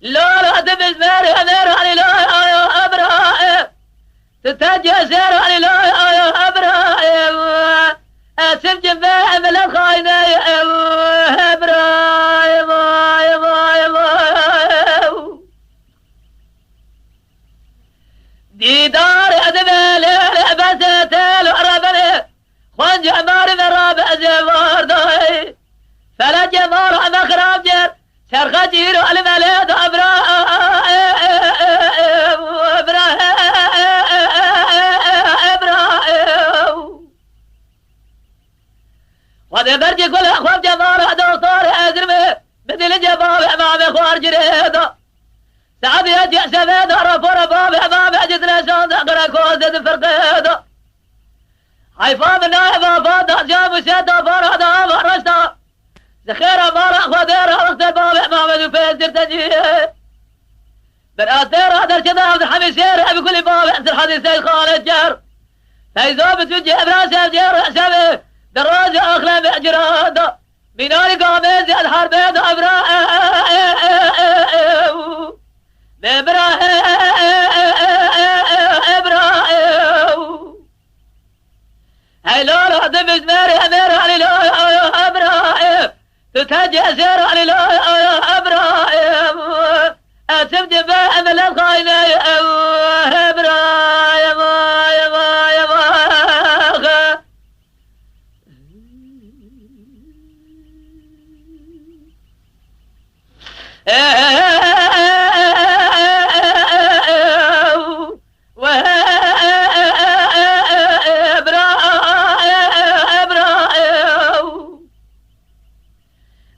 لا لا تبز ماري أمير لا يا أبراهيم تتجه سير لا يا أبراهيم أسف جنبه من الخاينة يا أبراهيم ديدار أدبالي لعبستي لعربني خوان جمار مرابع زفار داي فلا جمار مخراب جر شرخ جيرو المليد وذي برجي كل أخواب جمار دكتور أزرمي مثل جباب أمام أخوار جريدة سعد يجي سبيد رفور باب أمام أجدنا شان دقر كوزد فرقيدة حيفام النائب فاضة جاب سيدة فرادة فرشتة زخيرة مارا خوديرة وقت الباب أمام دفيز ترتجيه براتيرة درشدة عبد الحميد سيرة بكل باب أسر حديث سيد خالد جار فايزو بتوجه براسة جير حسابي دراجة أخلى بأجرادة ميناري قاميز الحربين هاي لولا دمز ماري أمير علي لا أبراهيم تتهجأ سير علي لا أبراهيم أسف جباء من الخاينة يا أبراهيم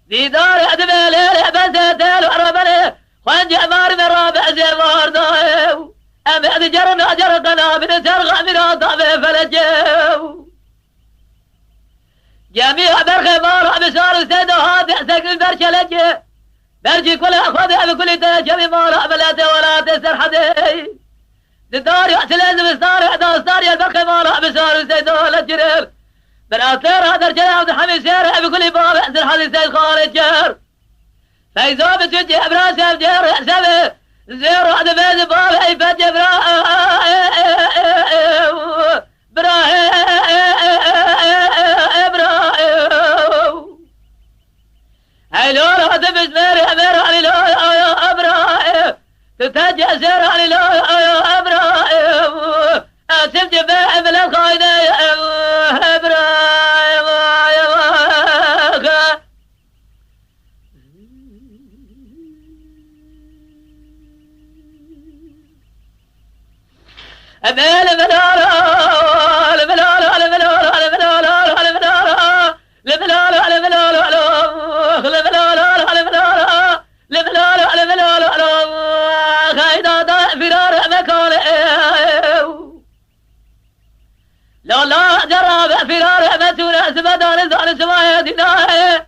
ديدار أدبالي لعبستي العربني خوان جمار مرابع زفار دايو أمد جرنا جرقنا من سرغ من أطابي فلجيو جميع برخي مارا بسار سيدو هادي سكن برشلجي برجي كل أخوذي بكل تجمي مارا بلاتي ولا تسر حدي ددار يحسلين بستار يحدى ستار يالبرخي مارا بسار سيدو لجريب براتير هذا الرجال عبد الحميد سير بكل باب أحسن حديث سيد خالد جار فايزو بتوجه براسه بجير حسابه زير واحد بيز باب أي فجة هاي لولا تبز ميري أمير علي لا يا أبراهيم تتهجأ سير علي لا يا أبراهيم أسف جباء من الخاينة يا أبراهيم أميل لا لا جرب فرار مسونا سبدان زال سمايا ديناه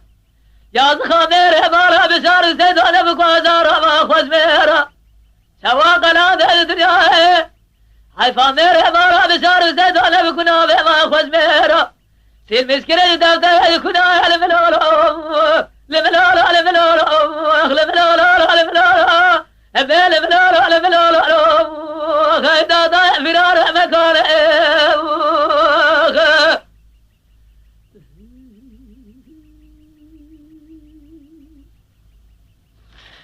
يا زخمير بارا بشار سيد انا بكوازار ما خوز ميرا سوا قناه الدنيا حيفا مير بارا بشار سيد انا بكنا ما خوز ميرا سيل مسكره دفتر كنا على ملولو لملولو على ملولو لملولو على ملولو أبيل ملولو على ملولو خيدا ضايع فرار مكان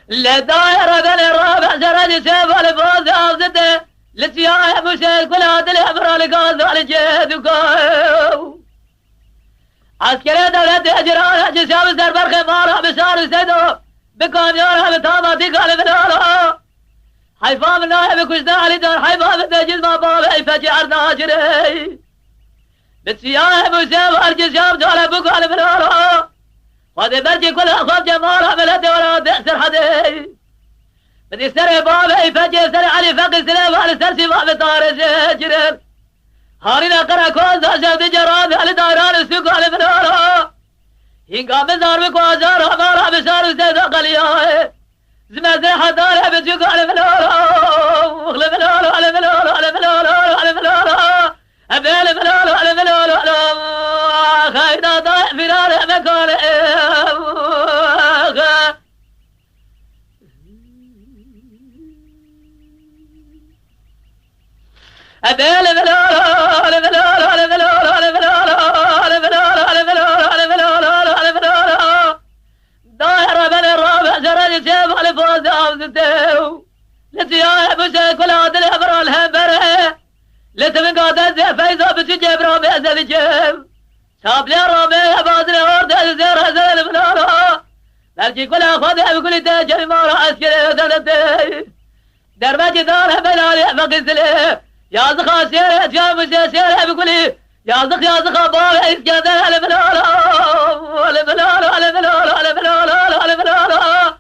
لدايرة بين الرابع سرد سيف الفوز أفزده لسياح مشيد كل هذا الأمر لقاز والجيد وقاو عسكري دولة أجران جسام سربر خمارة بشار سيدو بكام يارها بتاماتي قال بنالا حيفا من الله بكشنا علي دار حيفا من تجيز ما باب أي فجعر ناجري لسياح مشيد والجسام جال بقال بنالا وهذا برجي كل أخواب جمارة بلد ولا بأسر حدي بدي سري بابي فجي سري علي فقي سليم على سرسي بابي طارج جرب هارينا قرى كوز أشهد جرابي على دايران السوق على بنارا هنقام زار بكوازار أمارا بشار سيد قلياه زمازي حداري بجوق على بنارا وخلي بنارا على بنارا على بنارا على بنارا أبيل بنارا على بنارا خايدا ضايع فرار مكان دايرة بين الرابع زرد سيف على فوز عبدتو لتياح بوشك ولا تلعبر الهبره لتمن قادة زي فايزة بسجيب رابع زي الجيب شاب لي رابع بازل ورد زير هزل البنارة لالجي كل أخوة بكل تاجر مارا عسكري وزلتي دربتي دارها بلالي فقزلي يا زخا سيري اتشاب سيري بكلي يا زخا بابا اسكادر على البنارة على البنارة على البنارة على البنارة على البنارة